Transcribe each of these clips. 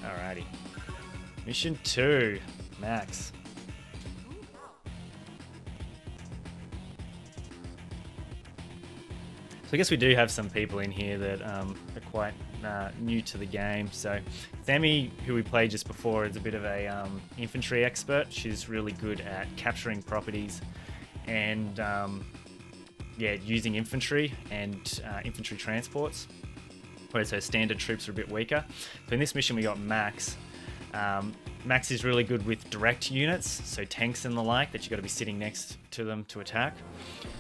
Alrighty. Mission 2, Max. So I guess we do have some people in here that are quite new to the game. So Sammy, who we played just before, is a bit of a infantry expert. She's really good at capturing properties and yeah, using infantry and infantry transports, whereas her standard troops are a bit weaker. So in this mission we got Max. Max is really good with direct units, so tanks and the like, that you got to be sitting next to them to attack.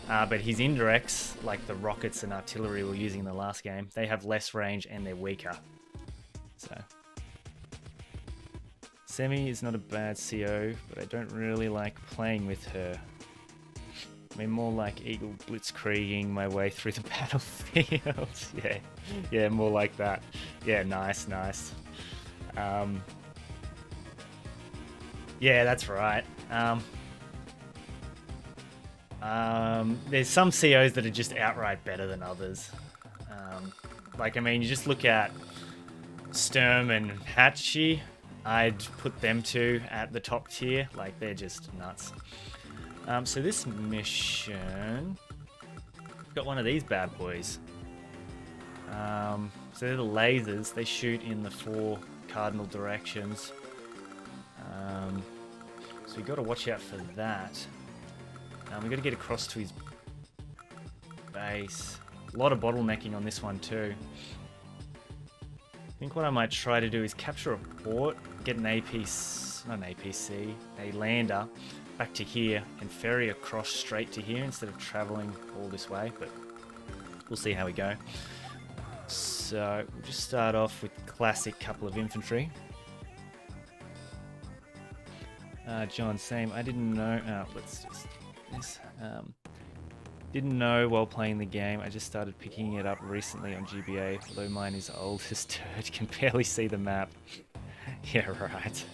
But his indirects, like the rockets and artillery we were using in the last game, they have less range and they're weaker. So Semi is not a bad CO, but I don't really like playing with her. I mean, more like Eagle blitzkrieging my way through the battlefield. Yeah, more like that. Yeah, nice. Yeah, that's right. There's some COs that are just outright better than others. Like, I mean, you just look at Sturm and Hatchy. I'd put them two at the top tier. Like, they're just nuts. So this mission, got one of these bad boys. So they're the lasers. They shoot in the 4 cardinal directions. So we got to watch out for that. We got to get across to his base. A lot of bottlenecking on this one too. I think what I might try to do is capture a port, get an a lander back to here and ferry across straight to here instead of traveling all this way, but we'll see how we go. So we'll just start off with classic couple of infantry. John, same. I didn't know. Let's just this. Didn't know while playing the game. I just started picking it up recently on GBA. Although mine is old as dirt, can barely see the map. Yeah, right.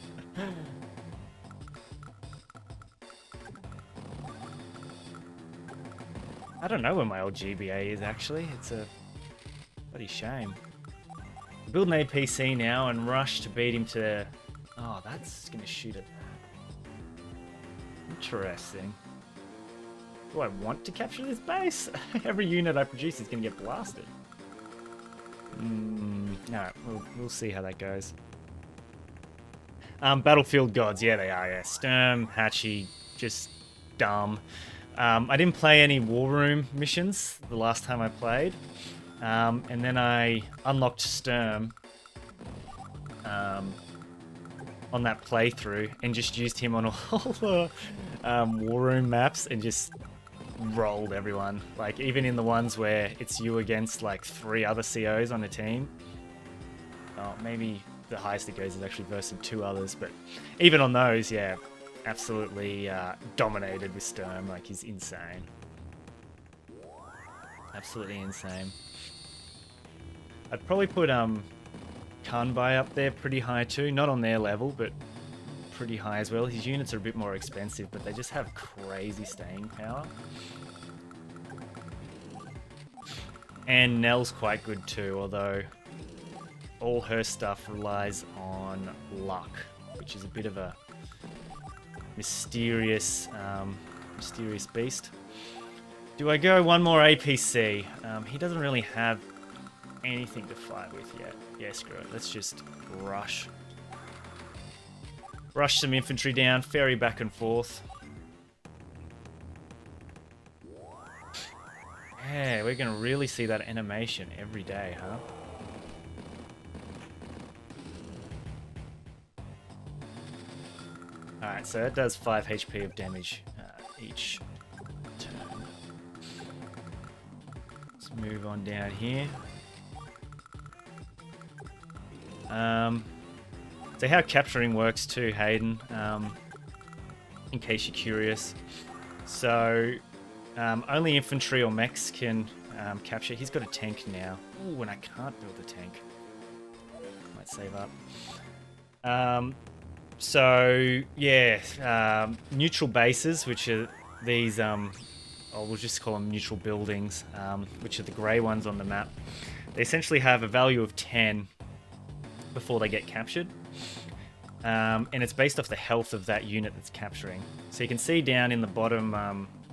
I don't know where my old GBA is actually. It's a bloody shame. Build an APC now and rush to beat him to. Oh, that's gonna shoot at that. Interesting. Do I want to capture this base? Every unit I produce is going to get blasted. No, we'll see how that goes. Battlefield gods, yeah they are, yeah. Sturm, Hatchy, just dumb. I didn't play any War Room missions the last time I played. And then I unlocked Sturm on that playthrough and just used him on all the War Room maps and just rolled everyone. Like, even in the ones where it's you against like 3 other COs on a team. Oh, maybe the highest it goes is actually versus 2 others, but even on those, yeah, absolutely dominated with Sturm. Like, he's insane. Absolutely insane. I'd probably put Kanbai up there pretty high too. Not on their level, but pretty high as well. His units are a bit more expensive, but they just have crazy staying power. And Nell's quite good too, although all her stuff relies on luck, which is a bit of a mysterious beast. Do I go one more APC? He doesn't really have anything to fight with yet. Yeah, screw it. Let's just rush. Rush some infantry down, ferry back and forth. Yeah, we're going to really see that animation every day, huh? Alright, so that does 5 HP of damage each turn. Let's move on down here. So how capturing works too, Hayden, in case you're curious. So only infantry or mechs can capture. He's got a tank now. Ooh, and I can't build a tank. Might save up. So yeah, neutral bases, which are these, we'll just call them neutral buildings, which are the grey ones on the map. They essentially have a value of 10. before they get captured. And it's based off the health of that unit that's capturing. So you can see down in the bottom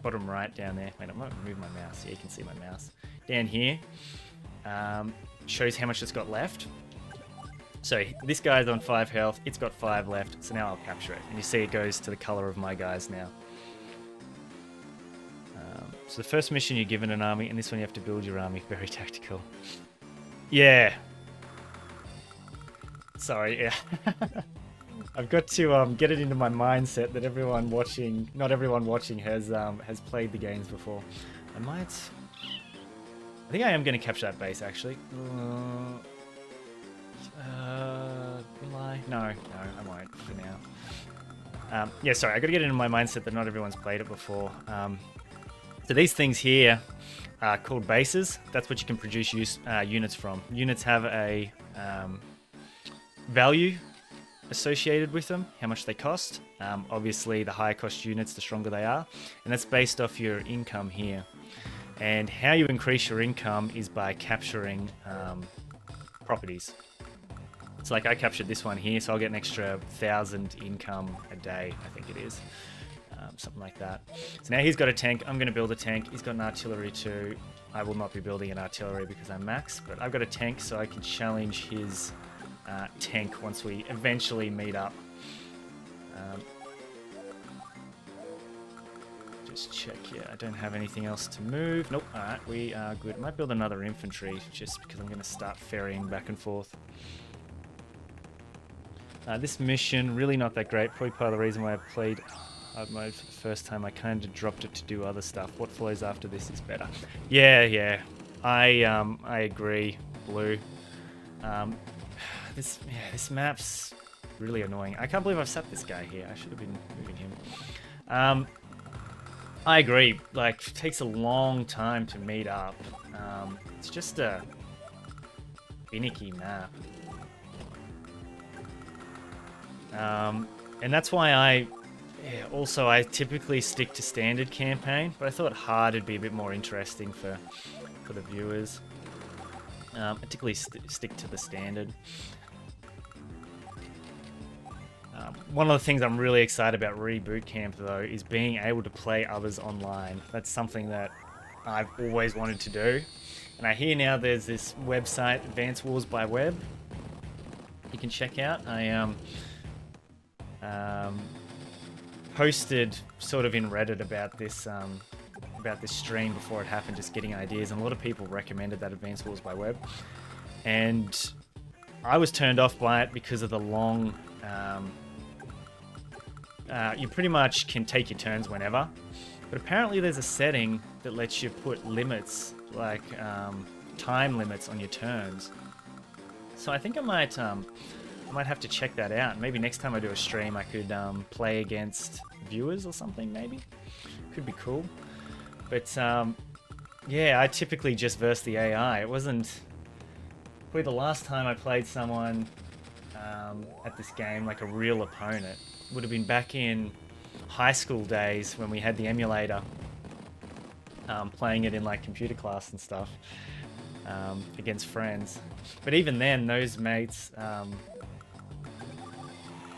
right down there. Wait, I might move my mouse. Yeah, you can see my mouse. Down here shows how much it's got left. So this guy's on 5 health. It's got 5 left. So now I'll capture it. And you see it goes to the color of my guys now. So the first mission you're given an army, and this one you have to build your army. Very tactical. Yeah. Sorry, yeah. I've got to get it into my mindset that everyone watching, not everyone watching, has played the games before. I think I am going to capture that base actually. Will I? No, I won't for now. Yeah, sorry, I got to get into my mindset that not everyone's played it before. So these things here are called bases. That's what you can produce units from. Units have a value associated with them, how much they cost. Obviously, the higher cost units, the stronger they are. And that's based off your income here. And how you increase your income is by capturing properties. It's like I captured this one here, so I'll get an extra 1,000 income a day, I think it is. Something like that. So now he's got a tank. I'm going to build a tank. He's got an artillery too. I will not be building an artillery because I'm max, but I've got a tank so I can challenge his tank once we eventually meet up. Just check, yeah, I don't have anything else to move. Nope, alright, we are good. I might build another infantry just because I'm going to start ferrying back and forth. This mission, really not that great. Probably part of the reason why I played hard mode for the first time. I kind of dropped it to do other stuff. What flows after this is better. Yeah. I agree, Blue. This map's really annoying. I can't believe I've set this guy here. I should have been moving him. I agree. Like, it takes a long time to meet up. It's just a finicky map. And that's why I typically stick to standard campaign, but I thought hard would be a bit more interesting for the viewers. Particularly stick to the standard. One of the things I'm really excited about Rebootcamp though is being able to play others online. That's something that I've always wanted to do. And I hear now there's this website, Advance Wars by Web, you can check out. I posted sort of in Reddit about this stream before it happened, just getting ideas, and a lot of people recommended that Advance Wars by Web. And I was turned off by it because of the long... you pretty much can take your turns whenever, but apparently there's a setting that lets you put limits, like time limits on your turns. So I think I might have to check that out. Maybe next time I do a stream I could play against viewers or something, maybe. Could be cool. But yeah, I typically just verse the AI. It wasn't... Probably the last time I played someone at this game, like a real opponent, would have been back in high school days when we had the emulator, playing it in like computer class and stuff, against friends. But even then, those mates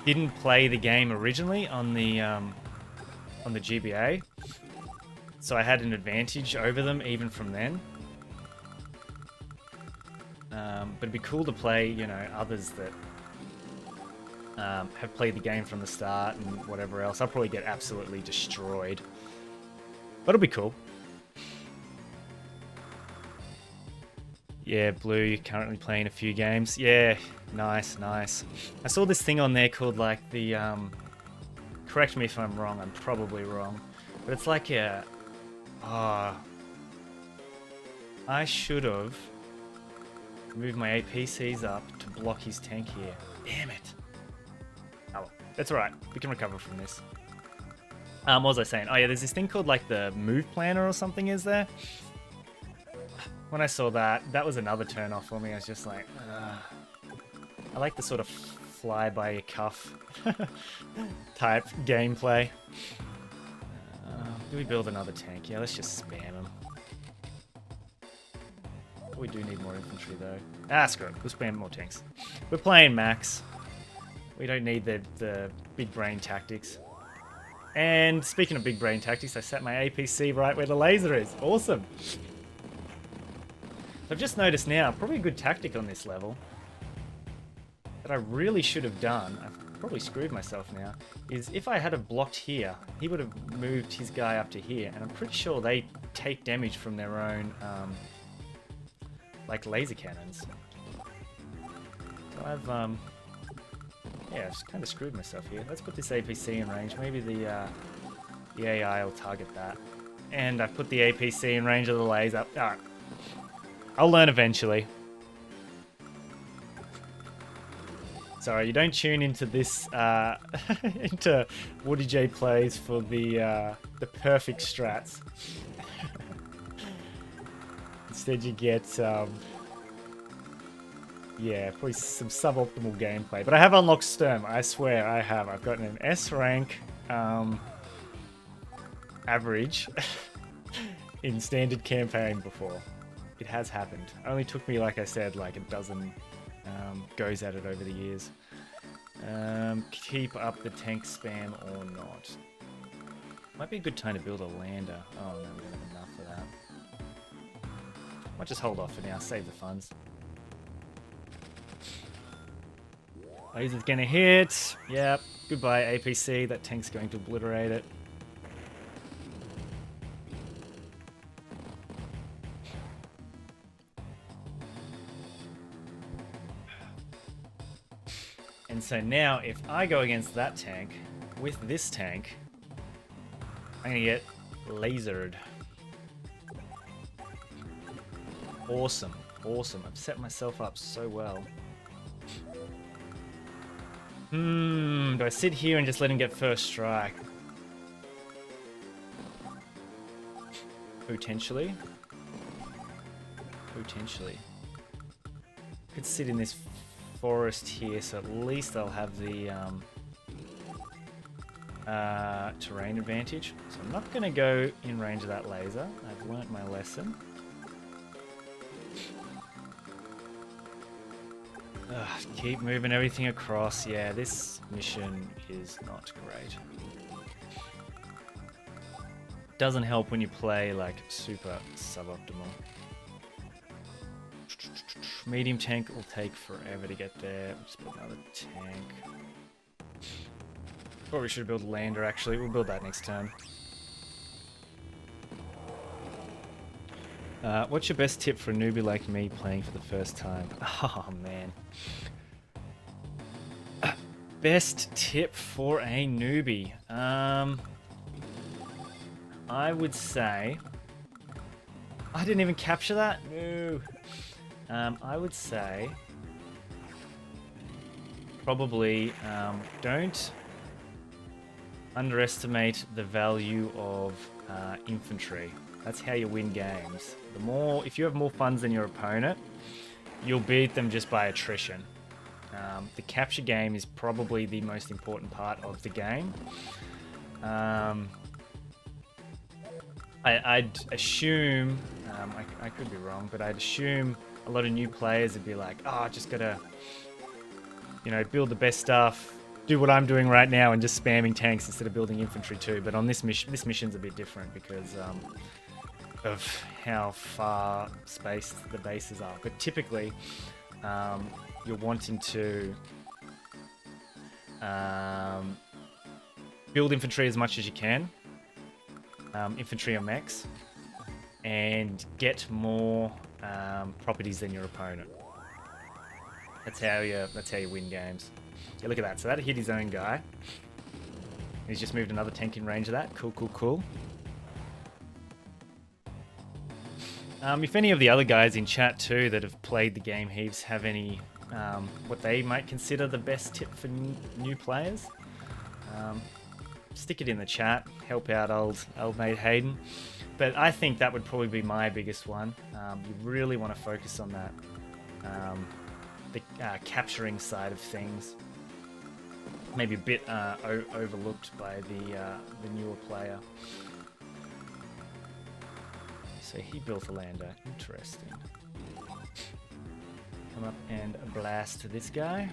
didn't play the game originally on the GBA, so I had an advantage over them even from then. But it'd be cool to play, you know, others that have played the game from the start and whatever else. I'll probably get absolutely destroyed, but it'll be cool. Yeah, Blue, you're currently playing a few games. Yeah, nice. I saw this thing on there called like the, correct me if I'm wrong, I'm probably wrong, but it's like a, I should have moved my APCs up to block his tank here. Damn it. Oh, that's alright. We can recover from this. What was I saying? Oh yeah, there's this thing called like the move planner or something, is there? When I saw that, that was another turn off for me. I was just like, I like the sort of fly by your cuff type gameplay. Do we build another tank? Yeah, let's just spam him. We do need more infantry though. Ah, screw it. We'll spam more tanks. We're playing max. We don't need the big brain tactics. And speaking of big brain tactics, I set my APC right where the laser is. Awesome. I've just noticed now, probably a good tactic on this level that I really should have done, I've probably screwed myself now, is if I had have blocked here, he would have moved his guy up to here, and I'm pretty sure they take damage from their own, like laser cannons. So I've, yeah, just kind of screwed myself here. Let's put this APC in range. Maybe the AI will target that. And I've put the APC in range of the laser. Alright. I'll learn eventually. Sorry, you don't tune into this, into Woody J Plays for the perfect strats. Instead you get, yeah, probably some suboptimal gameplay. But I have unlocked Sturm, I swear I have. I've gotten an S rank average in standard campaign before. It has happened. Only took me, like I said, like a dozen goes at it over the years. Keep up the tank spam or not. Might be a good time to build a lander. Oh no, we don't have enough for that. Might just hold off for now, save the funds. Laser's gonna hit. Yep. Goodbye, APC. That tank's going to obliterate it. And so now, if I go against that tank with this tank, I'm gonna get lasered. Awesome. Awesome. I've set myself up so well. Do I sit here and just let him get first strike? Potentially. Potentially. Could sit in this forest here, so at least I'll have the terrain advantage. So I'm not going to go in range of that laser. I've learnt my lesson. Keep moving everything across. Yeah, this mission is not great. Doesn't help when you play like super suboptimal. Medium tank will take forever to get there. Just put another tank. Probably should build a lander actually. We'll build that next turn. What's your best tip for a newbie like me playing for the first time? Oh man. Best tip for a newbie. I would say... I didn't even capture that? No. I would say... Probably don't underestimate the value of infantry. That's how you win games. The more, if you have more funds than your opponent, you'll beat them just by attrition. The capture game is probably the most important part of the game. I'd assume, I could be wrong, but I'd assume a lot of new players would be like, oh, just gotta, you know, build the best stuff, do what I'm doing right now and just spamming tanks instead of building infantry too. But on this mission's a bit different because of how far spaced the bases are. But typically, you're wanting to build infantry as much as you can, infantry or mechs, and get more properties than your opponent. That's how you win games. Yeah, look at that. So that hit his own guy. He's just moved another tank in range of that. Cool, cool, cool. If any of the other guys in chat too that have played the game heaps have any what they might consider the best tip for new players, stick it in the chat. Help out old mate Hayden. But I think that would probably be my biggest one. You really want to focus on that, the capturing side of things. Maybe a bit overlooked by the newer player. So he built a lander. Interesting. come up and blast this guy.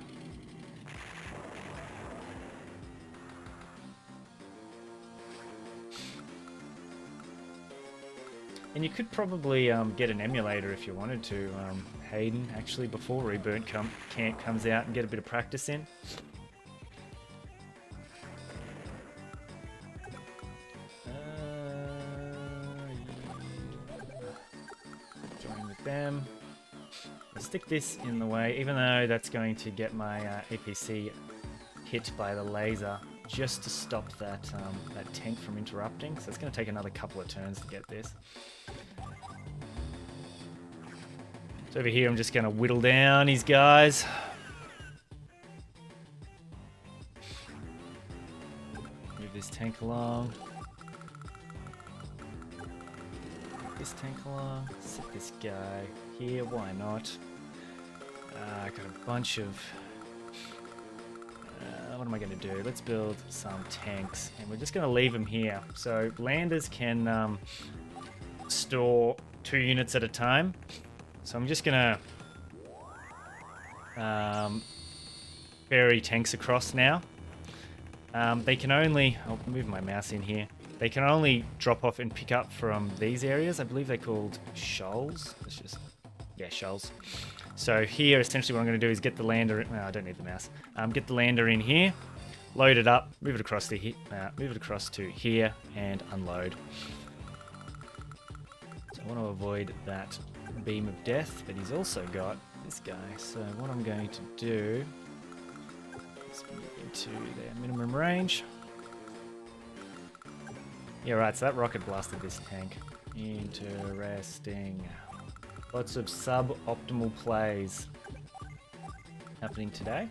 And you could probably get an emulator if you wanted to, Hayden, actually, before Reboot Camp comes out, and get a bit of practice in. Join with them. I'll stick this in the way, even though that's going to get my APC hit by the laser, just to stop that that tank from interrupting. So it's going to take another couple of turns to get this. So over here, I'm just going to whittle down these guys. Move this tank along. Move this tank along. Set this guy here. Why not? I got a bunch of... what am I going to do? Let's build some tanks, and we're just going to leave them here. So landers can store 2 units at a time. So I'm just going to ferry tanks across now. They can only... I'll move my mouse in here. They can only drop off and pick up from these areas. I believe they're called shoals. Let's just... Yeah, shoals. So here, essentially what I'm going to do is get the lander... No, I don't need the mouse. Get the lander in here, load it up, move it across to here, and unload. So I want to avoid that beam of death, but he's also got this guy. So what I'm going to do is move into their minimum range. Yeah, right, so that rocket blasted this tank. Interesting. Lots of sub-optimal plays happening today.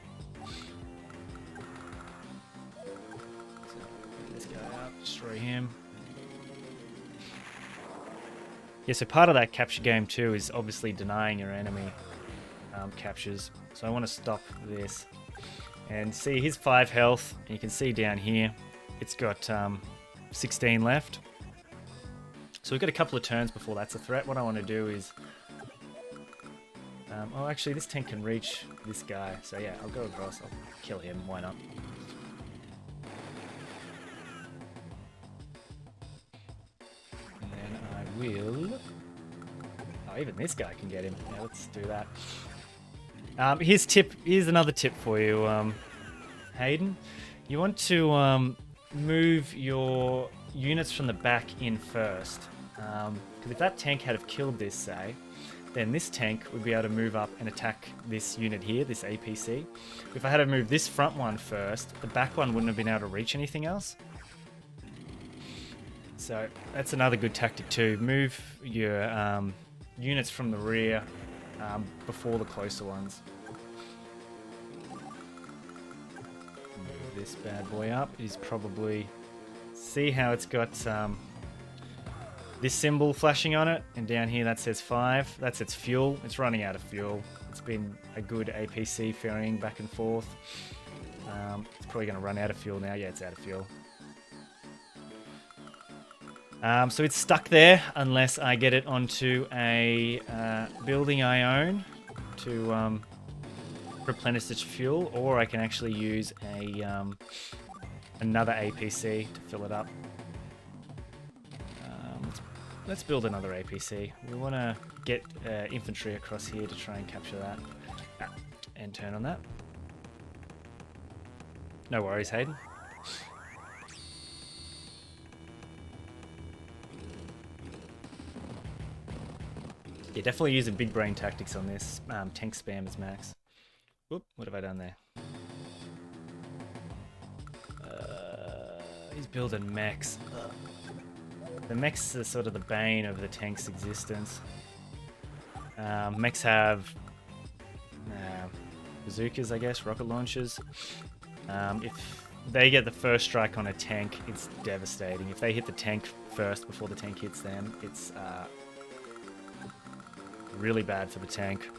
So get this guy up, destroy him. Yeah, so part of that capture game too is obviously denying your enemy captures. So I want to stop this. And see, he's 5 health. And you can see down here, it's got 16 left. So we've got a couple of turns before that's a threat. What I want to do is... oh, actually, this tank can reach this guy. So yeah, I'll go across. I'll kill him. Why not? And then I will... Oh, even this guy can get him. Yeah, let's do that. Here's another tip for you, Hayden. You want to move your units from the back in first. Because if that tank had have killed this, say, then this tank would be able to move up and attack this unit here, this APC. If I had to move this front one first, the back one wouldn't have been able to reach anything else. So that's another good tactic too. Move your units from the rear before the closer ones. Move this bad boy up. Is probably... See how it's got this symbol flashing on it, and down here that says 5. That's its fuel. It's running out of fuel. It's been a good APC ferrying back and forth. It's probably going to run out of fuel now. Yeah, it's out of fuel. So it's stuck there unless I get it onto a building I own to replenish its fuel, or I can actually use a another APC to fill it up. Let's build another APC. We want to get infantry across here to try and capture that. And turn on that. No worries, Hayden. Yeah, definitely using big brain tactics on this. Tank spam is max. Whoop, what have I done there? He's building mechs. The mechs are sort of the bane of the tank's existence. Mechs have bazookas, I guess, rocket launchers. If they get the first strike on a tank, it's devastating. If they hit the tank first before the tank hits them, it's really bad for the tank.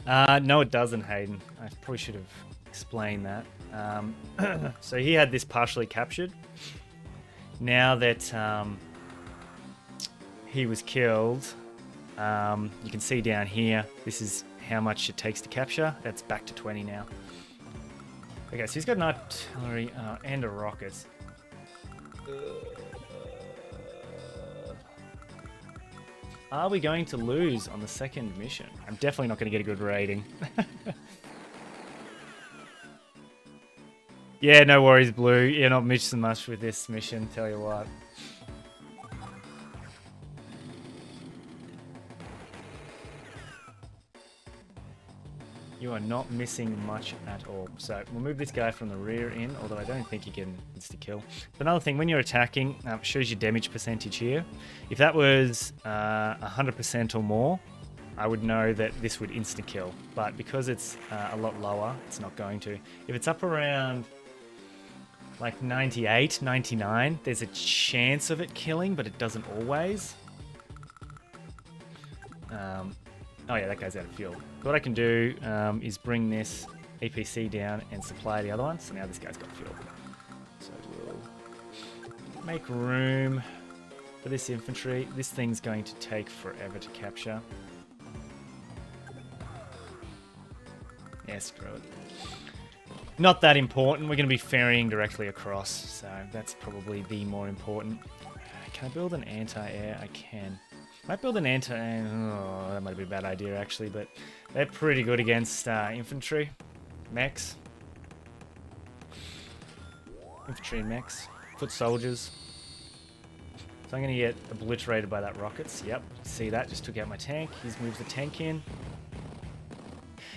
No, it doesn't, Hayden. I probably should have explained that. So he had this partially captured. Now that he was killed, You can see down here, this is how much it takes to capture. That's back to 20 now. Okay, so he's got an artillery and a rocket. Are we going to lose on the second mission? I'm definitely not going to get a good rating. Yeah, no worries, Blue. You're not missing much with this mission, tell you what. You are not missing much at all. So we'll move this guy from the rear in, although I don't think he can insta-kill. But another thing, when you're attacking, it shows your damage percentage here. If that was 100% or more, I would know that this would insta-kill. But because it's a lot lower, it's not going to. If it's up around like 98, 99, there's a chance of it killing, but it doesn't always. Oh yeah, that guy's out of fuel. What I can do is bring this APC down and supply the other one. So now this guy's got fuel. So we'll make room for this infantry. This thing's going to take forever to capture. Yeah, screw it. Not that important. We're going to be ferrying directly across. So that's probably the more important. Can I build an anti-air? I can. Might build an oh, that might be a bad idea actually, but they're pretty good against infantry, mechs. Infantry and mechs, foot soldiers. So I'm going to get obliterated by that rockets. Yep, see that? Just took out my tank. He's moved the tank in.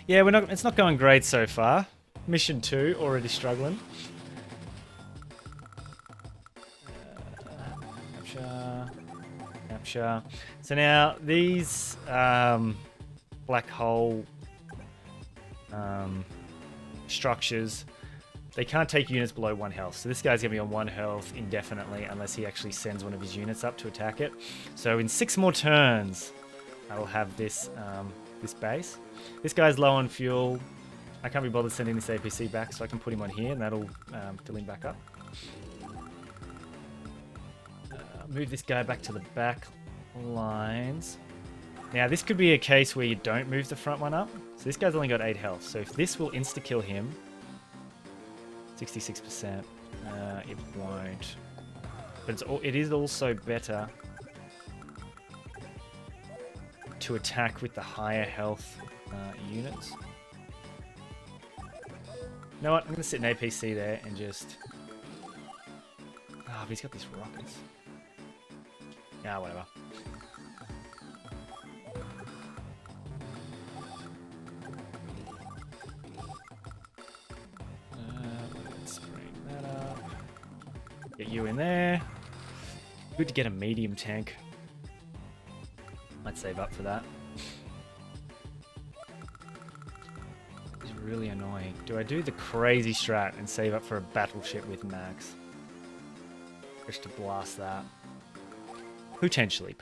Yeah, it's not going great so far. Mission 2, already struggling. Capture. So now these black hole structures, they can't take units below 1 health. So this guy's going to be on 1 health indefinitely unless he actually sends one of his units up to attack it. So in 6 more turns, I will have this this base. This guy's low on fuel. I can't be bothered sending this APC back, so I can put him on here and that'll fill him back up. Move this guy back to the back lines. Now this could be a case where you don't move the front one up. So this guy's only got 8 health. So if this will insta-kill him, 66%, it won't. But it is also better to attack with the higher health units. You know what? I'm going to sit an APC there and just... Oh, but he's got these rockets. Yeah, whatever. Let's bring that up. Get you in there. Good to get a medium tank. Might save up for that. It's really annoying. Do I do the crazy strat and save up for a battleship with max? Just to blast that. Potentially.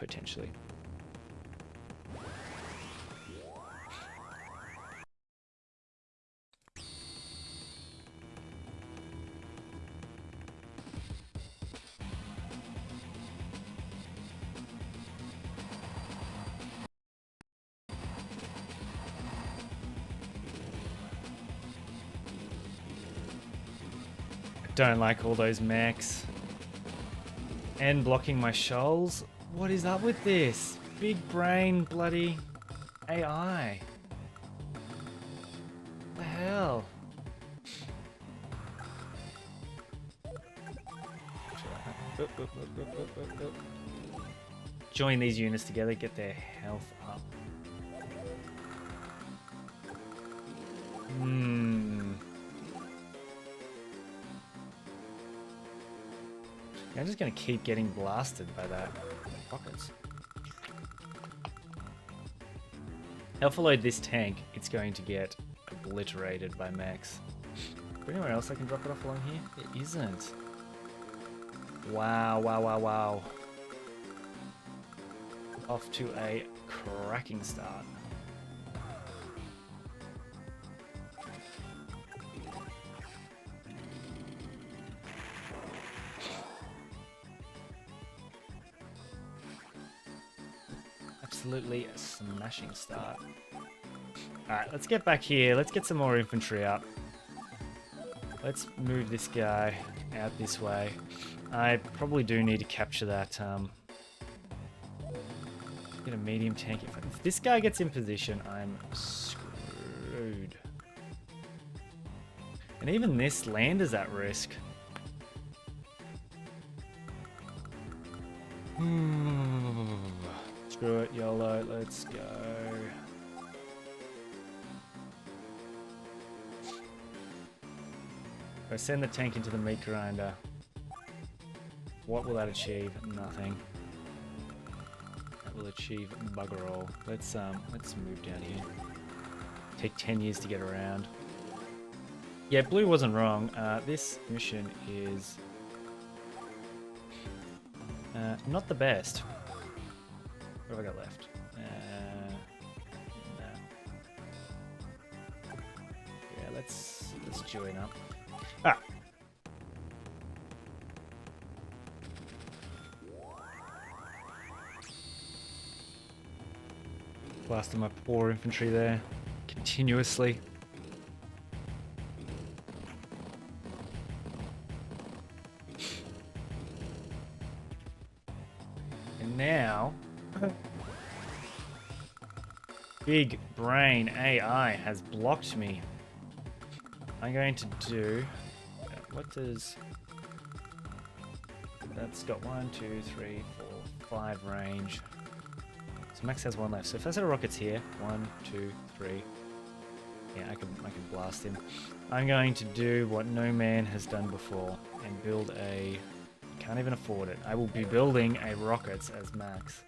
Don't like all those mechs. And blocking my shoals. What is up with this? Big brain bloody AI. What the hell? Join these units together, get their health up. I'm just going to keep getting blasted by that rockets. Alpha load this tank, it's going to get obliterated by mechs. Is there anywhere else I can drop it off along here? There isn't. Wow. Off to a cracking start. absolutely smashing start. Alright, let's get back here. Let's get some more infantry up. Let's move this guy out this way. I probably do need to capture that. Get a medium tank. If this guy gets in position, I'm screwed. And even this land is at risk. Screw it, YOLO. Let's go. If I send the tank into the meat grinder, what will that achieve? Nothing. That will achieve bugger all. Let's move down here. Take 10 years to get around. Yeah, blue wasn't wrong. This mission is not the best. What have I got left? No. Yeah, let's join up. Ah. Blasting my poor infantry there continuously. And now, big brain AI has blocked me. I'm going to do, what does, that's got 1, 2, 3, 4, 5 range. So Max has 1 left. So if that set of rockets here, 1, 2, 3, yeah, I can blast him. I'm going to do what no man has done before and build a, can't even afford it. I will be building a rockets as Max,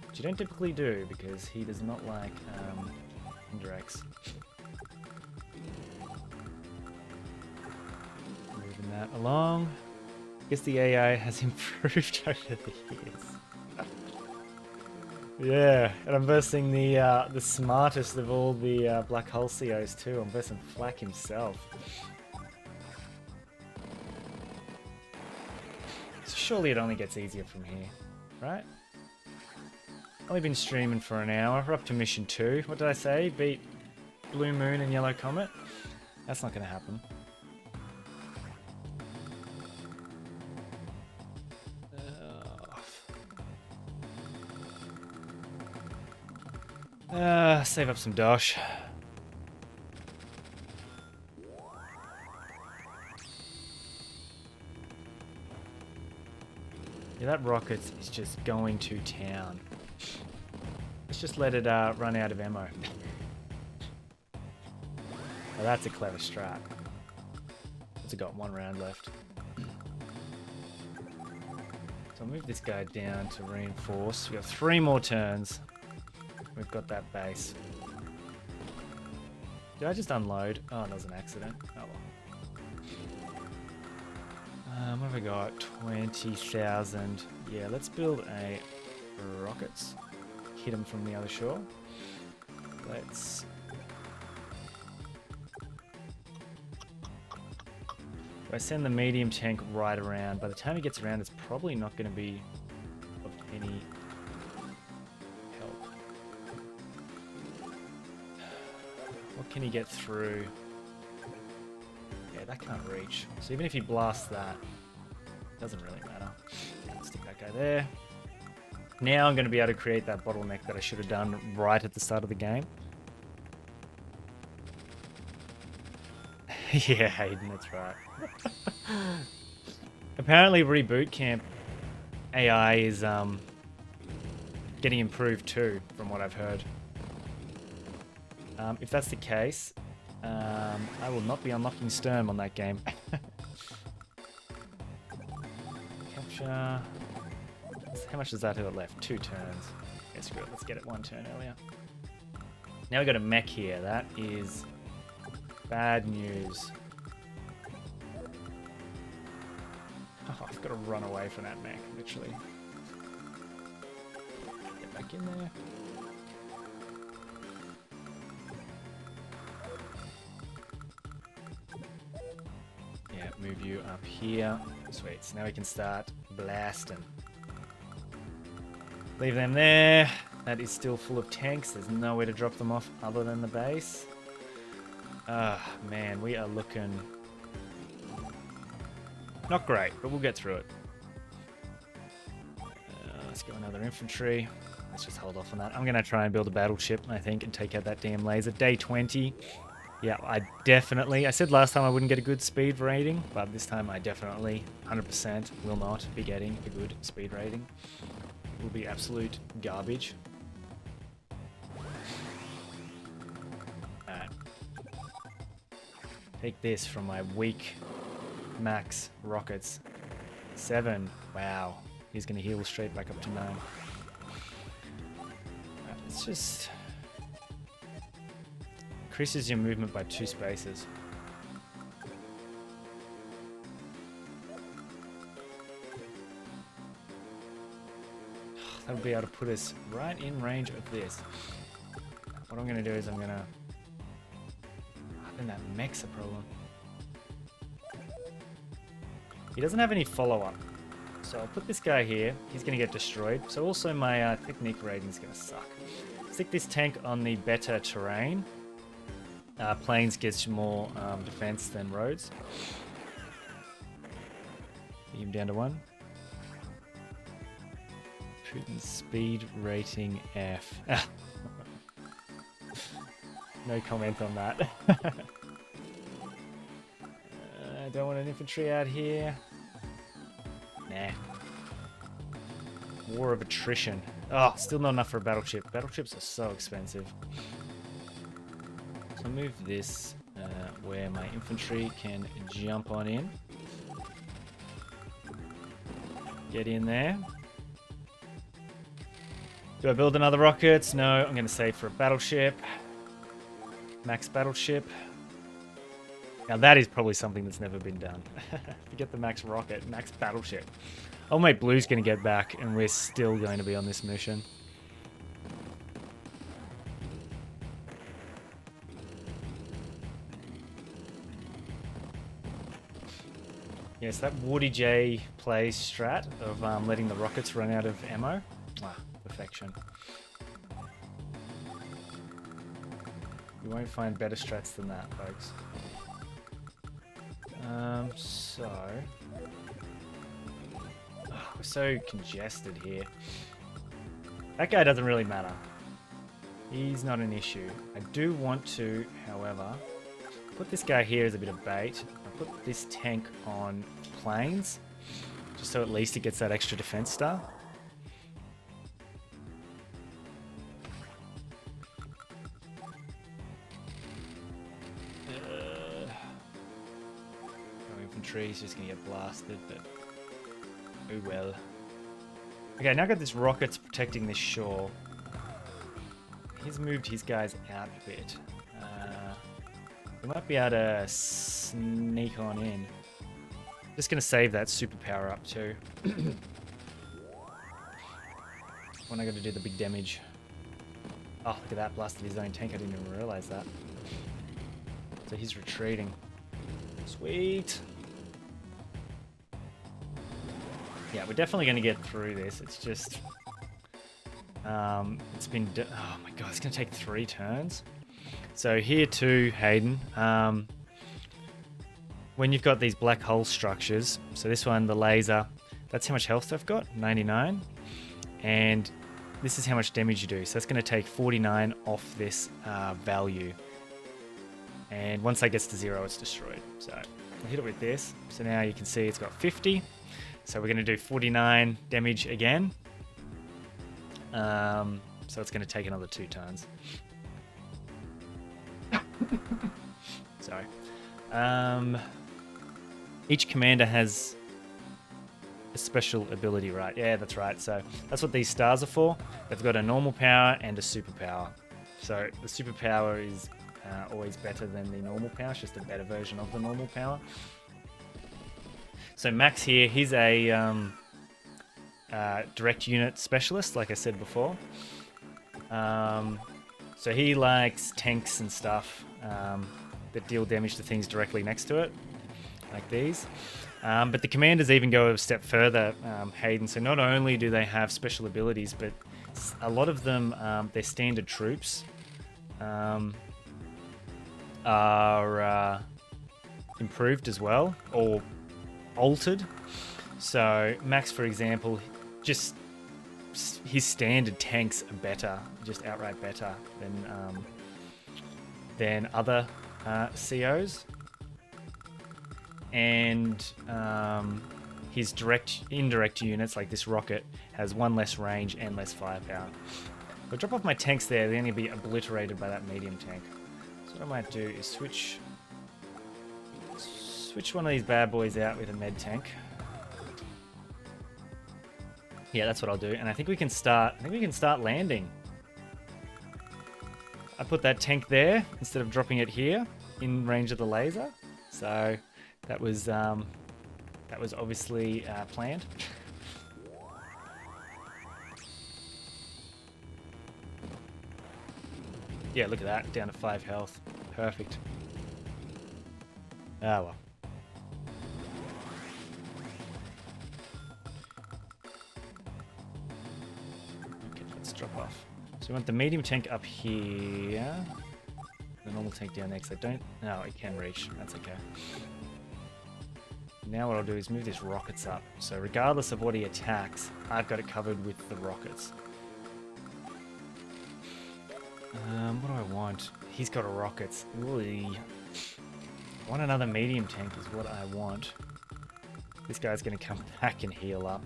which you don't typically do because he does not like indirects. Moving that along. I guess the AI has improved over the years. Yeah, and I'm versing the smartest of all the Black Hole COs too. I'm versing Flack himself. So surely it only gets easier from here, right? Only been streaming for an hour. We're up to mission 2. What did I say? Beat Blue Moon and Yellow Comet? That's not going to happen. Save up some dosh. Yeah, that rocket is just going to town. Let's just let it run out of ammo. Oh, that's a clever strat. It's got 1 round left. So I'll move this guy down to reinforce. We have 3 more turns. We've got that base. Did I just unload? Oh, that was an accident. Oh well. What have I got? 20,000. Yeah, let's build a rockets. Hit them from the other shore. Let's... If I send the medium tank right around, by the time he gets around, it's probably not going to be of any help. What can he get through? Yeah, that can't reach. So even if he blasts that, it doesn't really matter. Let's stick that guy there. Now I'm going to be able to create that bottleneck that I should have done right at the start of the game. Yeah, Hayden, that's right. Apparently Rebootcamp AI is getting improved too, from what I've heard. If that's the case, I will not be unlocking Sturm on that game. Capture... How much does that have left? 2 turns. Yeah, screw it. Let's get it 1 turn earlier. Now we've got a mech here. That is bad news. Oh, I've got to run away from that mech, literally. Get back in there. Yeah, move you up here. Sweet. So now we can start blasting. Leave them there. That is still full of tanks. There's nowhere to drop them off other than the base. Ah, man, we are looking not great, but we'll get through it. Let's go another infantry. Let's just hold off on that. I'm going to try and build a battleship, I think, and take out that damn laser. Day 20. Yeah, I said last time I wouldn't get a good speed rating, but this time I definitely, 100%, will not be getting a good speed rating. It will be absolute garbage. Alright. Take this from my weak max rockets. 7. Wow. He's going to heal straight back up to 9. Alright, let's just... increases your movement by 2 spaces. That'll be able to put us right in range of this. What I'm going to do is I'm going to... I think that mech's a problem. He doesn't have any follow-up. So I'll put this guy here. He's going to get destroyed. So also my technique rating is going to suck. Stick this tank on the better terrain. Plains gets more defense than roads. Get him down to 1. Putin's speed rating F. No comment on that. I don't want an infantry out here. Nah. War of attrition. Oh, still not enough for a battleship. Battleships are so expensive. So I'll move this where my infantry can jump on in. Get in there. Do I build another rocket? No, I'm going to save for a battleship. Max battleship. Now that is probably something that's never been done. Forget the max rocket, max battleship. Oh, mate, Blue's going to get back and we're still going to be on this mission. Yes, that Woody J plays strat of letting the rockets run out of ammo. Ah, perfection. You won't find better strats than that, folks. We're so congested here. That guy doesn't really matter. He's not an issue. I do want to, however, put this guy here as a bit of bait. I'll put this tank on planes, just so at least it gets that extra defense star. He's just gonna get blasted, but oh well. Okay, now I've got this rockets protecting this shore. He's moved his guys out a bit. We might be able to sneak on in. Just gonna save that superpower up too. When I got to do the big damage. Oh, look at that, blasted his own tank. I didn't even realize that. So he's retreating. Sweet. Yeah, we're definitely going to get through this. It's just... it's been... oh my god, it's going to take 3 turns. So here too, Hayden. When you've got these black hole structures, so this one, the laser, that's how much health I've got, 99. And this is how much damage you do. So that's going to take 49 off this value. And once that gets to 0, it's destroyed. So I'll hit it with this. So now you can see it's got 50. So we're going to do 49 damage again. So it's going to take another 2 turns. Sorry. Each commander has a special ability, right? Yeah, that's right. So that's what these stars are for. They've got a normal power and a superpower. So the superpower is always better than the normal power. It's just a better version of the normal power. So Max here, he's a direct unit specialist, like I said before. So he likes tanks and stuff that deal damage to things directly next to it, like these. But the commanders even go a step further, Hayden. So not only do they have special abilities, but a lot of them, their standard troops are improved as well, or altered. So Max, for example, just his standard tanks are better, just outright better than other COs, and his indirect units like this rocket has one less range and less firepower. If I drop off my tanks there, they're going to be obliterated by that medium tank. So what I might do is switch one of these bad boys out with a med tank. Yeah, that's what I'll do. And I think we can start landing. I put that tank there instead of dropping it here in range of the laser. So that was obviously planned. Yeah, look at that, down to 5 health. Perfect. Ah, well. Okay, let's drop off. So we want the medium tank up here. The normal tank down there, because I don't... No, it can reach. That's okay. Now what I'll do is move these rockets up. So regardless of what he attacks, I've got it covered with the rockets. What do I want? He's got rockets. Ooh. I want another medium tank is what I want. This guy's going to come back and heal up.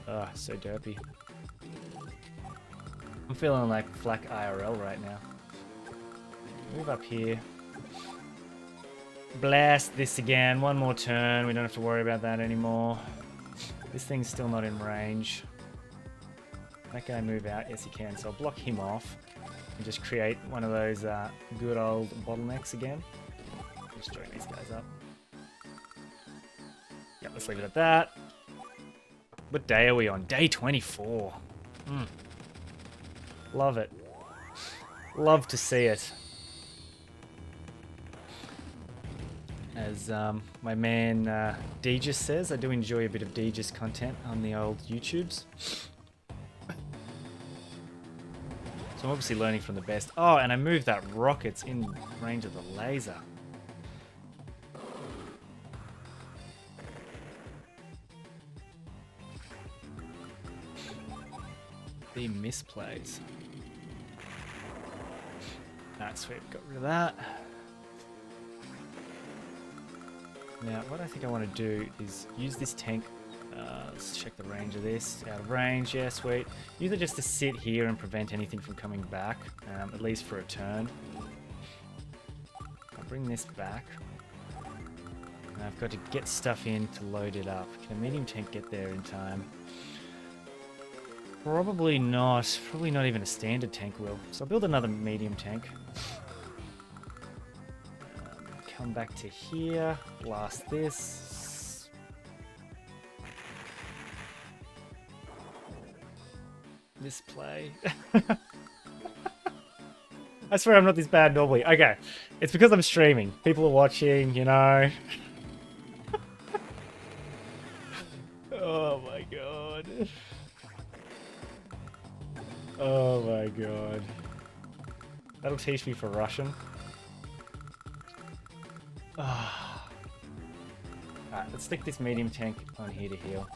Ugh, so derpy. I'm feeling like Flak IRL right now. Move up here. Blast this again. One more turn. We don't have to worry about that anymore. This thing's still not in range. That guy move out? Yes, he can. So I'll block him off and just create one of those good old bottlenecks again. Just join these guys up. Yep, let's leave it at that. What day are we on? Day 24. Love it. Love to see it. As my man Deegis says, I do enjoy a bit of Deegis content on the old YouTubes. So I'm obviously learning from the best. Oh, and I moved that rockets in range of the laser. The misplays. Alright, sweet. Got rid of that. Now, what I think I want to do is use this tank. Let's check the range of this. Out of range, yeah, sweet. Either just to sit here and prevent anything from coming back, at least for a turn. I'll bring this back. And I've got to get stuff in to load it up. Can a medium tank get there in time? Probably not. Probably not even a standard tank will. So I'll build another medium tank. Come back to here. Blast this. Misplay. I swear I'm not this bad normally. Okay. It's because I'm streaming. People are watching, you know. Oh my god. Oh my god. That'll teach me for Russian. Alright, let's stick this medium tank on here to heal.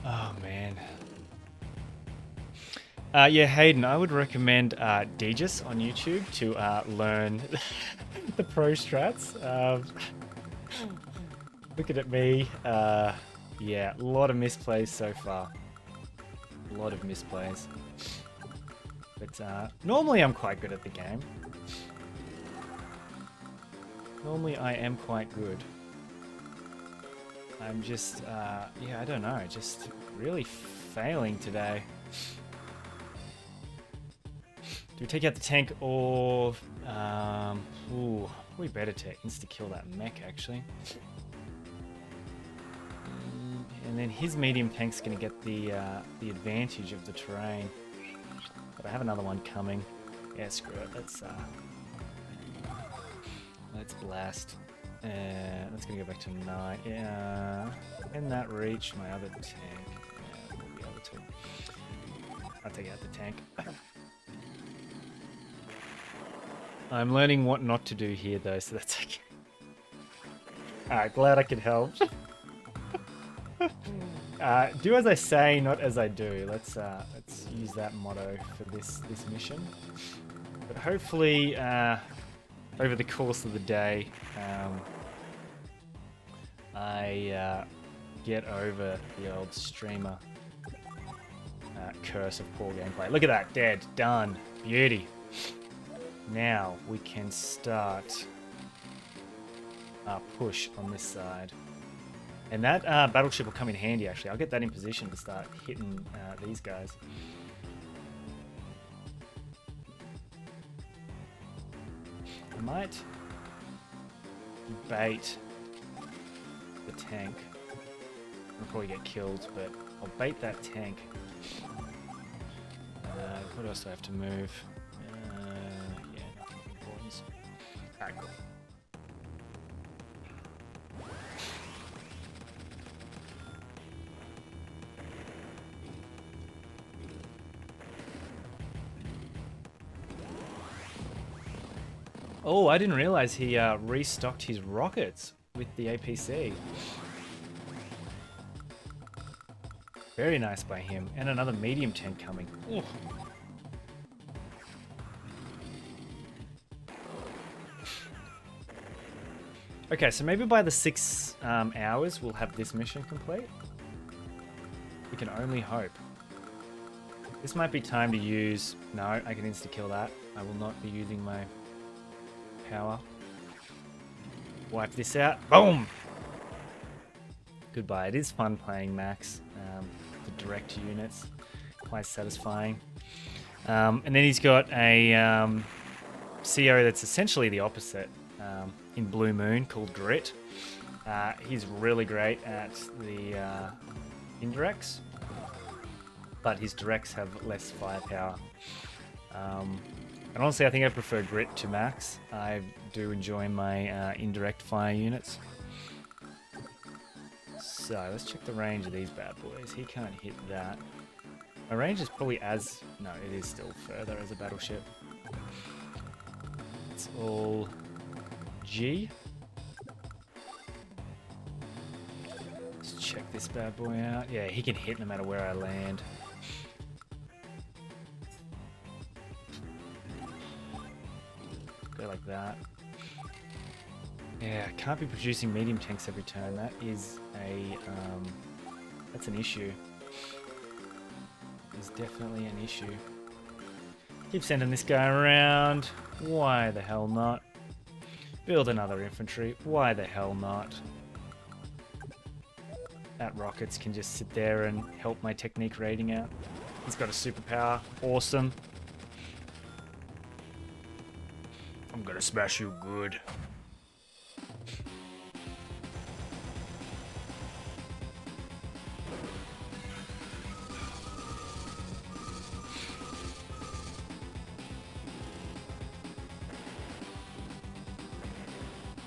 Oh man. Yeah, Hayden, I would recommend Deegis on YouTube to learn the pro strats. Looking at me, yeah, a lot of misplays so far. A lot of misplays. But normally I'm quite good at the game. Normally I am quite good. I'm just, yeah, I don't know, just really failing today. Do we take out the tank or... ooh, we better to insta-kill that mech, actually. And then his medium tank's going to get the advantage of the terrain. But I have another one coming. Yeah, screw it. Let's blast. That's gonna go back to 9. Yeah. Can that reach my other tank? Yeah, we'll be able to. I'll take out the tank. I'm learning what not to do here though, so that's okay. Alright, glad I could help. Do as I say, not as I do. Let's use that motto for this mission. But hopefully, over the course of the day, I get over the old streamer curse of poor gameplay. Look at that, dead, done, beauty. Now we can start our push on this side. And that battleship will come in handy, actually. I'll get that in position to start hitting these guys. I might bait the tank. I'll probably get killed, but I'll bait that tank. What else do I have to move? Yeah, nothing of importance. Alright, cool. Oh, I didn't realize he restocked his rockets with the APC. Very nice by him. And another medium tank coming. Ooh. Okay, so maybe by the 6 hours we'll have this mission complete. We can only hope. This might be time to use... No, I can insta-kill that. I will not be using my power. Wipe this out. Boom! Goodbye. It is fun playing Max. The direct units. Quite satisfying. And then he's got a CO that's essentially the opposite in Blue Moon called Grit. He's really great at the indirects, but his directs have less firepower. And honestly, I think I prefer Grit to Max. I do enjoy my indirect fire units. So let's check the range of these bad boys. He can't hit that. My range is probably as... No, it is still further as a battleship. It's all G. Let's check this bad boy out. Yeah, he can hit no matter where I land. Go like that. Yeah, can't be producing medium tanks every turn. That is a... that's an issue. Is definitely an issue. Keep sending this guy around. Why the hell not? Build another infantry. Why the hell not? That rockets can just sit there and help my technique rating out. He's got a superpower. Awesome. I'm gonna smash you good.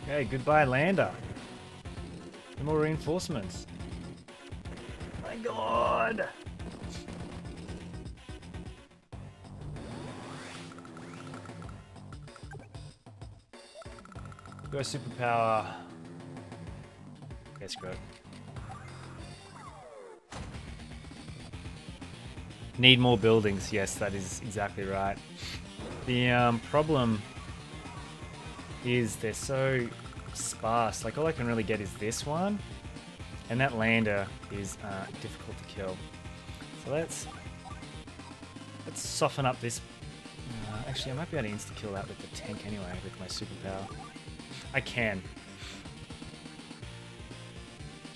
Okay, goodbye lander. No more reinforcements. My god! Go superpower. Okay, screw it. Need more buildings. Yes, that is exactly right. The problem is they're so sparse. Like all I can really get is this one, and that lander is difficult to kill. So let's soften up this. Actually, I might be able to insta kill that with the tank anyway with my superpower. I can.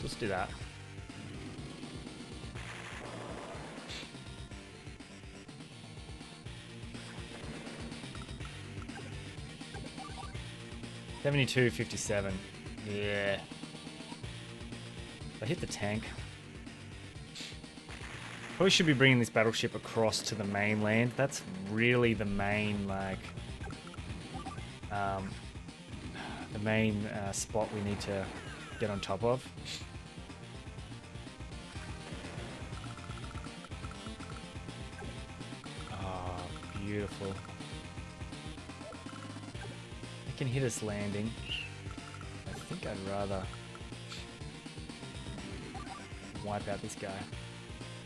Let's do that. $72, 57. Yeah. I hit the tank. Probably should be bringing this battleship across to the mainland. That's really the main, like, spot we need to get on top of. Oh, beautiful. It can hit us landing. I think I'd rather wipe out this guy.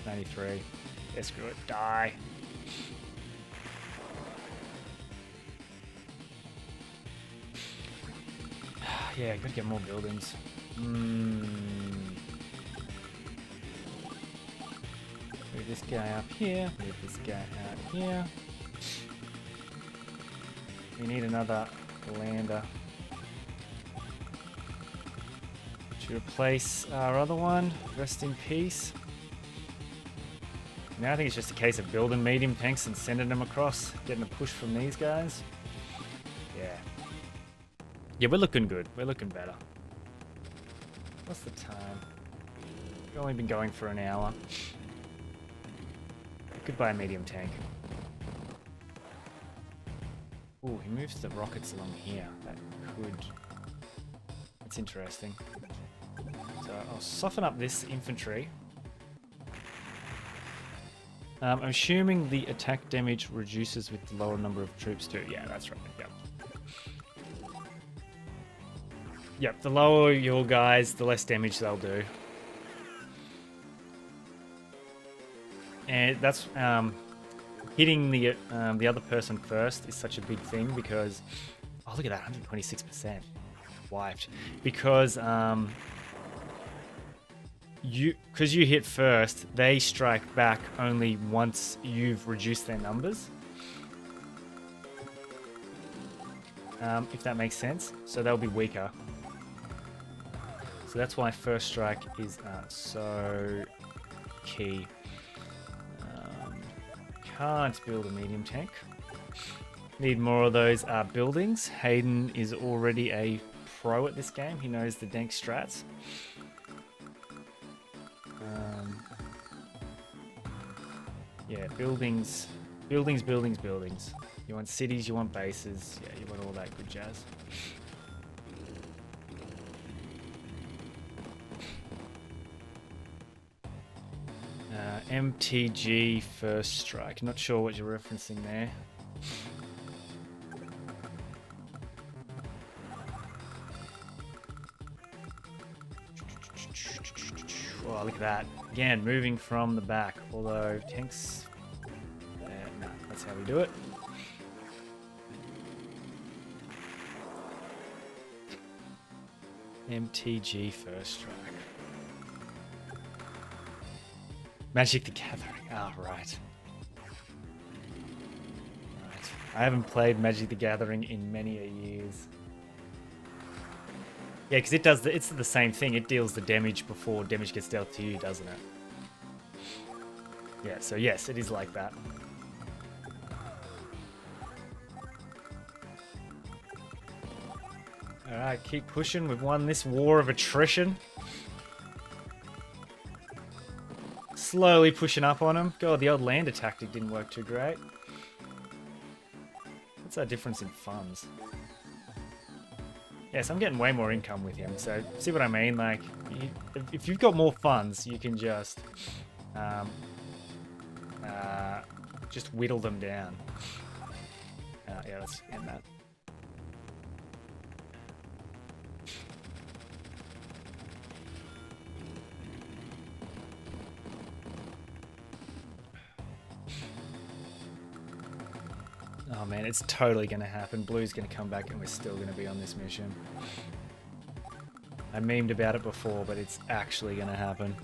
93. Yeah, screw it. Die. Yeah, gotta get more buildings. Move this guy up here. Move this guy out here. We need another lander to replace our other one. Rest in peace. Now I think it's just a case of building medium tanks and sending them across, getting a push from these guys. Yeah. Yeah, we're looking good. We're looking better. What's the time? We've only been going for an hour. Goodbye, medium tank. Ooh, he moves the rockets along here. That could... That's interesting. So I'll soften up this infantry. I'm assuming the attack damage reduces with the lower number of troops too. Yeah, that's right. Yep. Yep, the lower your guys, the less damage they'll do. And that's hitting the other person first is such a big thing because oh look at that, 126% wiped. Because you hit first, they strike back only once you've reduced their numbers. If that makes sense. So they'll be weaker. So that's why first strike is so key. Can't build a medium tank. Need more of those buildings. Hayden is already a pro at this game. He knows the dank strats. Yeah, buildings. Buildings, buildings, buildings. You want cities, you want bases. Yeah, you want all that good jazz. MTG first strike. Not sure what you're referencing there. Oh, look at that. Again, moving from the back. Although tanks... no, that's how we do it. MTG first strike. Magic the Gathering. Ah, oh, right. I haven't played Magic the Gathering in many a years. Yeah, because it does it's the same thing. It deals the damage before damage gets dealt to you, doesn't it? Yeah, so yes, it is like that. Alright, keep pushing. We've won this war of attrition. Slowly pushing up on him. God, the old lander tactic didn't work too great. What's our difference in funds? Yes, I'm getting way more income with him. So, see what I mean? Like, if you've got more funds, you can just whittle them down. Yeah, let's end that. Oh man, it's totally going to happen. Blue's going to come back and we're still going to be on this mission. I memed about it before, but it's actually going to happen.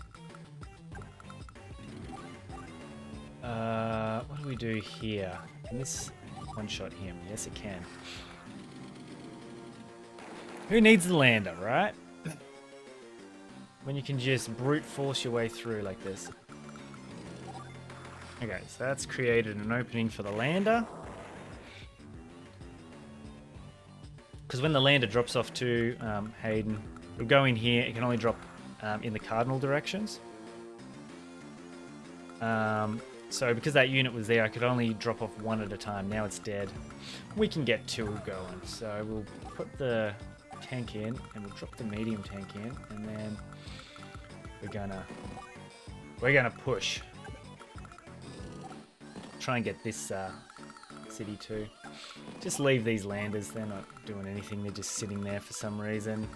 What do we do here? Can this one-shot him? Yes, it can. Who needs the lander, right? When you can just brute force your way through like this. Okay, so that's created an opening for the lander. Because when the lander drops off to Hayden, it'll go in here. It can only drop in the cardinal directions. So because that unit was there, I could only drop off one at a time. Now it's dead. We can get two going. So we'll put the tank in, and we'll drop the medium tank in, and then we're gonna push. Try and get this city too. Just leave these landers. They're not doing anything. They're just sitting there for some reason.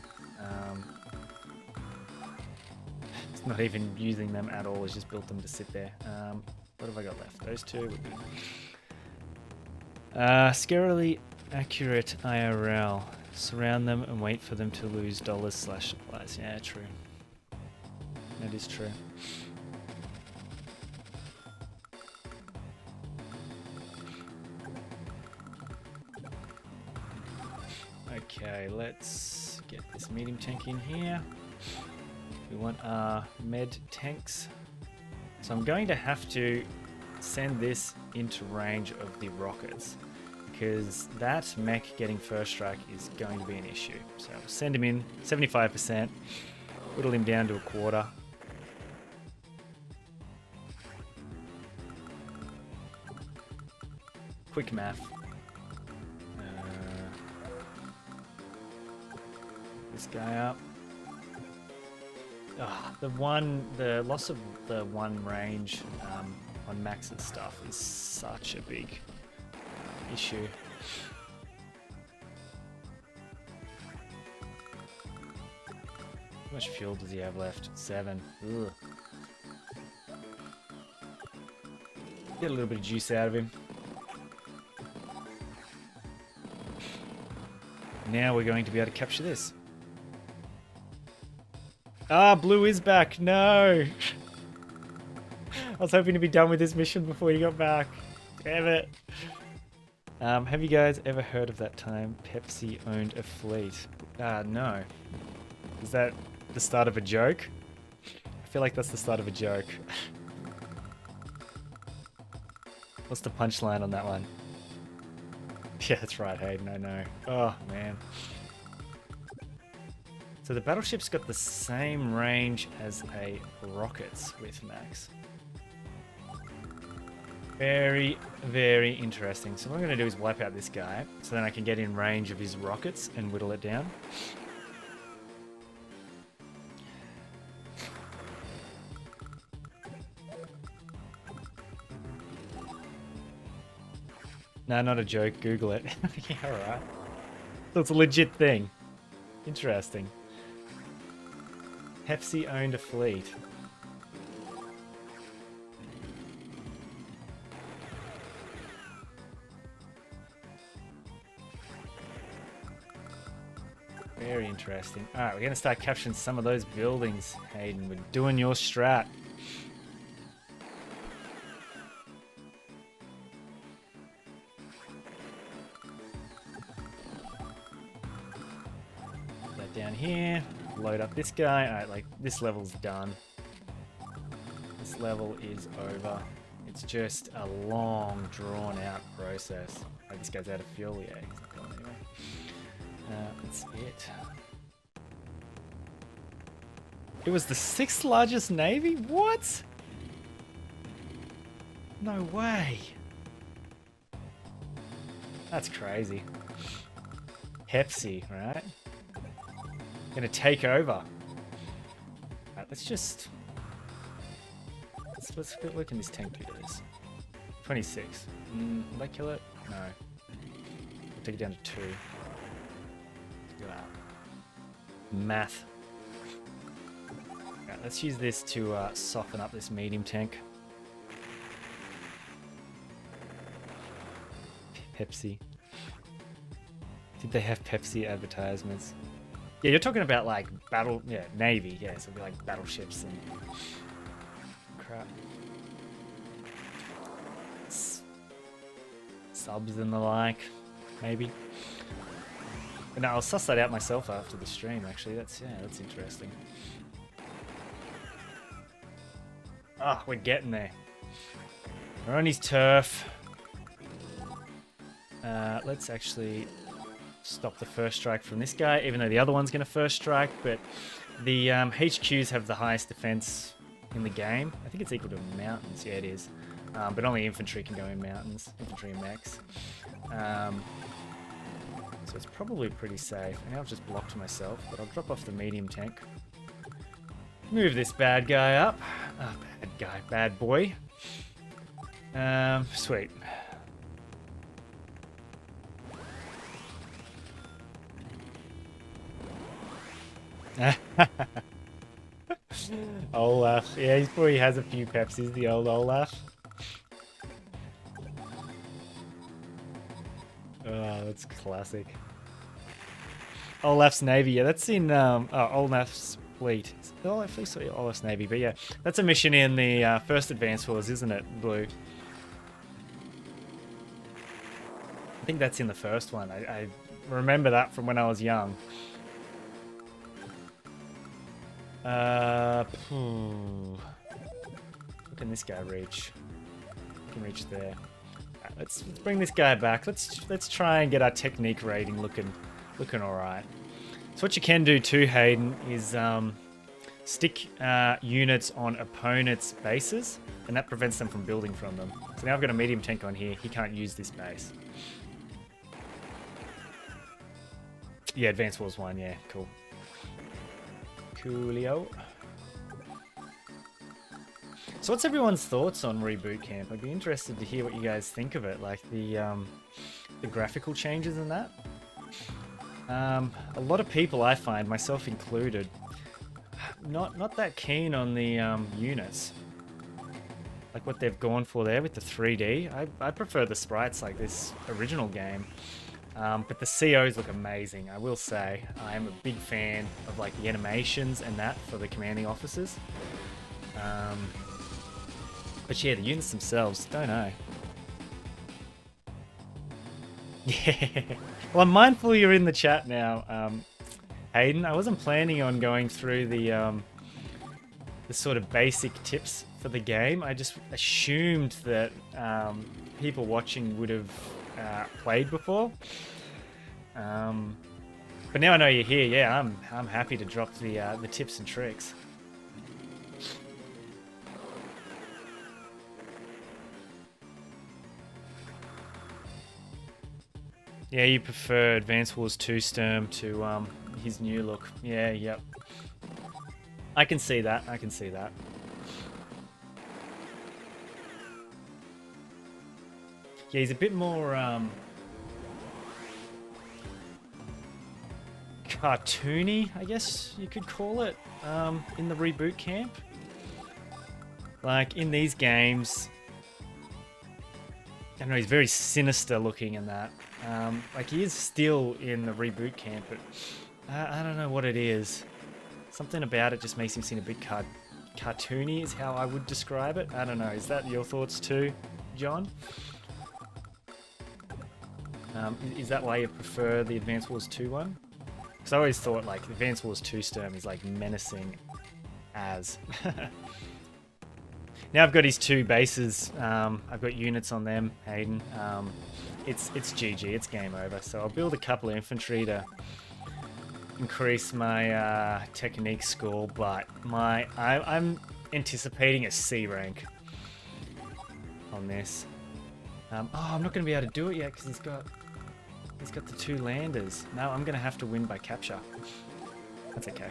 It's not even using them at all. It's just built them to sit there. What have I got left? Those two would be scarily accurate IRL. Surround them and wait for them to lose dollars/supplies. Yeah, true. That is true. Okay, let's get this medium tank in here. We want our med tanks. So I'm going to have to send this into range of the rockets, because that mech getting first strike is going to be an issue. So we'll send him in 75%, whittle him down to a quarter. Quick math. This guy up. The loss of the one range on Max's stuff is such a big issue. How much fuel does he have left? 7. Ugh. Get a little bit of juice out of him. Now we're going to be able to capture this. Ah, blue is back. No. I was hoping to be done with this mission before he got back. Damn it. Have you guys ever heard of that time Pepsi owned a fleet? No. Is that the start of a joke? I feel like that's the start of a joke. What's the punchline on that one? Yeah, that's right, Hayden, I know. Oh, man. So the battleship's got the same range as a rockets with Max. Very, very interesting. So what I'm going to do is wipe out this guy, so then I can get in range of his rockets and whittle it down. No, not a joke. Google it. Yeah, alright. So it's a legit thing. Interesting. Pepsi owned a fleet. Very interesting. Alright, we're going to start capturing some of those buildings, Hayden. We're doing your strat. Put that down here. Load up this guy. Alright, like, this level's done. This level is over. It's just a long, drawn-out process. Oh, this guy's out of fuel. Yeah, he's not going anywhere. That's it. It was the 6th largest navy? What? No way. That's crazy. Pepsi, right? Gonna take over. Right, let's what can this tank do to this? 26. Will that kill it? No. We'll take it down to 2. Look at that. Math. Right, let's use this to soften up this medium tank. Pepsi. Did they have Pepsi advertisements? Yeah, you're talking about like Navy, yeah, so it'd be like battleships and crap. Subs and the like, maybe. But no, I'll suss that out myself after the stream, actually. That's interesting. Ah, we're getting there. We're on his turf. Let's actually stop the first strike from this guy, even though the other one's going to first strike, but the HQs have the highest defense in the game. I think it's equal to mountains. Yeah, it is. But only infantry can go in mountains. Infantry and mechs. So it's probably pretty safe. And now I've just blocked myself, but I'll drop off the medium tank. Move this bad guy up. Oh, bad guy. Bad boy. Sweet. Olaf. Yeah, he probably has a few Pepsis, the old Olaf. Oh, that's classic. Olaf's Navy. Yeah, that's in Olaf's fleet. Olaf's fleet, sorry, Olaf's Navy. But yeah, that's a mission in the first Advance Wars, isn't it, Blue? I think that's in the first one. I remember that from when I was young. What can this guy reach? He can reach there. Right, let's bring this guy back. Let's try and get our technique rating looking all right. So what you can do too, Hayden, is stick units on opponents' bases, and that prevents them from building from them. So now I've got a medium tank on here. He can't use this base. Yeah, Advance Wars 1. Yeah, cool. Coolio. So what's everyone's thoughts on Rebootcamp? I'd be interested to hear what you guys think of it, like the graphical changes and that. A lot of people, I find, myself included, not that keen on the units. Like what they've gone for there with the 3D. I prefer the sprites like this original game. But the COs look amazing, I will say. I am a big fan of like the animations and that for the commanding officers. But yeah, the units themselves, don't know. Yeah. Well, I'm mindful you're in the chat now, Hayden. I wasn't planning on going through the sort of basic tips for the game. I just assumed that people watching would have played before. But now I know you're here. Yeah, I'm happy to drop the tips and tricks. Yeah, you prefer Advance Wars 2 Sturm to his new look. Yeah, yep. I can see that. I can see that. Yeah, he's a bit more cartoony, I guess you could call it, in the Reboot Camp. Like in these games, I don't know, he's very sinister looking in that. Like he is still in the Reboot Camp, but I don't know what it is. Something about it just makes him seem a bit cartoony is how I would describe it. I don't know, is that your thoughts too, John? Is that why you prefer the Advance Wars 2 one? Because I always thought like Advance Wars 2 Sturm is like menacing as. Now I've got his two bases. I've got units on them, Hayden. It's GG, it's game over. So I'll build a couple of infantry to increase my technique score, but I'm anticipating a C rank on this. Oh, I'm not going to be able to do it yet because he's got the two landers. No, I'm going to have to win by capture. That's okay.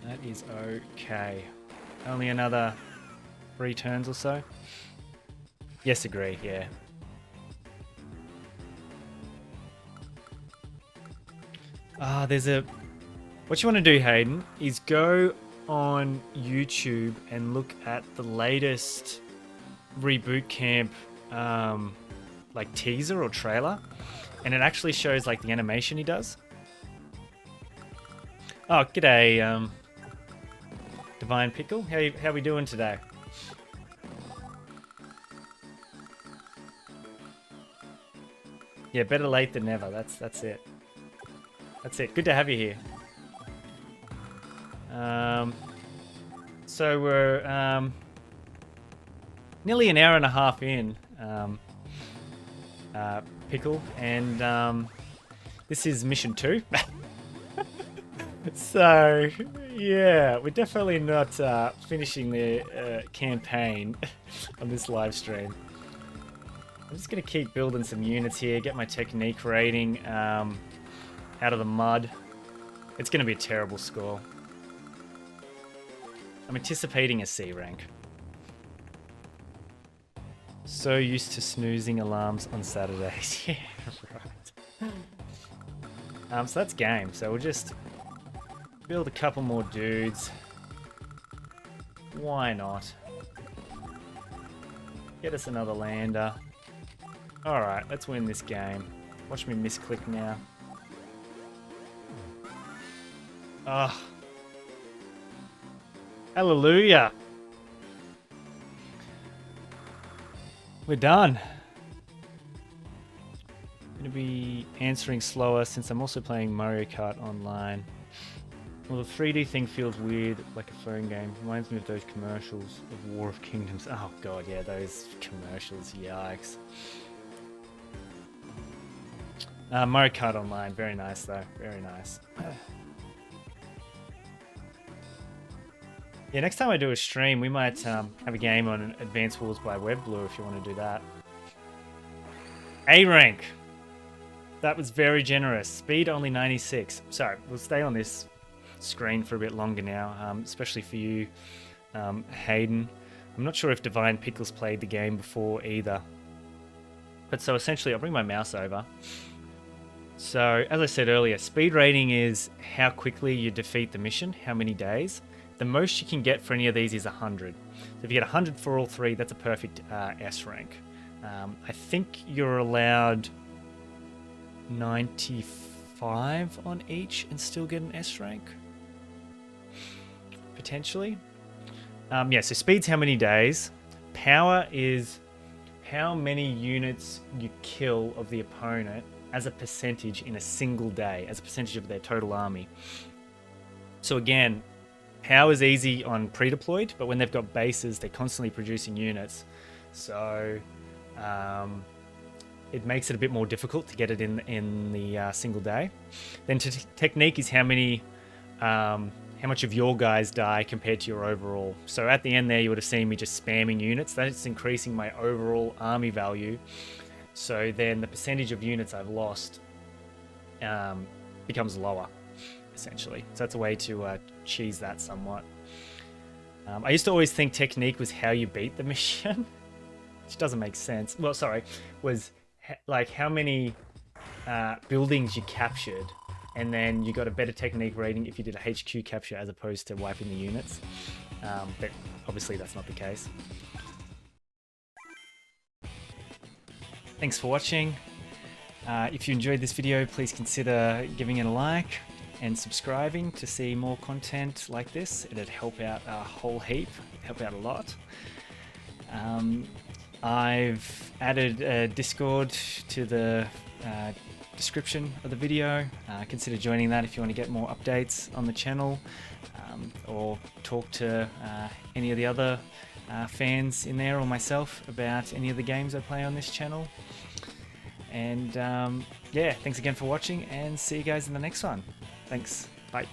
That is okay. Only another 3 turns or so. Yes, agree, yeah. There's a... What you want to do, Hayden, is go on YouTube and look at the latest Reboot Camp like teaser or trailer, and it actually shows like the animation he does. Oh, g'day, Divine Pickle. How we doing today? Yeah, better late than never. That's it. That's it. Good to have you here. So we're nearly an hour and a half in, Pickle, and this is mission 2. So Yeah, we're definitely not finishing the campaign on this live stream. I'm just going to keep building some units here, get my technique rating out of the mud. It's going to be a terrible score. I'm anticipating a C rank. So used to snoozing alarms on Saturdays. Yeah, right. So that's game. So we'll just build a couple more dudes. Why not? Get us another lander. Alright, let's win this game. Watch me misclick now. Ah. Oh. Hallelujah. We're done. I'm going to be answering slower since I'm also playing Mario Kart Online. Well, the 3D thing feels weird, like a phone game. Reminds me of those commercials of War of Kingdoms. Oh god, yeah, those commercials, yikes. Mario Kart Online, very nice though, very nice. Yeah, next time I do a stream, we might have a game on Advance Wars by WebBlue if you want to do that. A rank. That was very generous. Speed only 96. So we'll stay on this screen for a bit longer now, especially for you, Hayden. I'm not sure if Divine Pickles played the game before either. But so essentially, I'll bring my mouse over. So as I said earlier, speed rating is how quickly you defeat the mission, how many days. The most you can get for any of these is 100. So if you get 100 for all three, that's a perfect S rank. I think you're allowed 95 on each and still get an S rank. Potentially. Yeah, so speed's how many days. Power is how many units you kill of the opponent as a percentage in a single day, as a percentage of their total army. So again, power is easy on pre-deployed, but when they've got bases, they're constantly producing units. So it makes it a bit more difficult to get it in the single day. Then technique is how much of your guys die compared to your overall. So at the end there, you would have seen me just spamming units. That's increasing my overall army value. So then the percentage of units I've lost becomes lower, essentially. So that's a way to cheese that somewhat. I used to always think technique was how you beat the mission, which doesn't make sense. Well, sorry, was like how many buildings you captured, and then you got a better technique rating if you did a HQ capture as opposed to wiping the units. But obviously that's not the case. Thanks for watching. If you enjoyed this video, please consider giving it a like and subscribing to see more content like this. It'd help out a whole heap, help out a lot. I've added a Discord to the description of the video. Consider joining that if you want to get more updates on the channel, or talk to any of the other fans in there or myself about any of the games I play on this channel. And yeah, thanks again for watching, and see you guys in the next one. Thanks. Bye.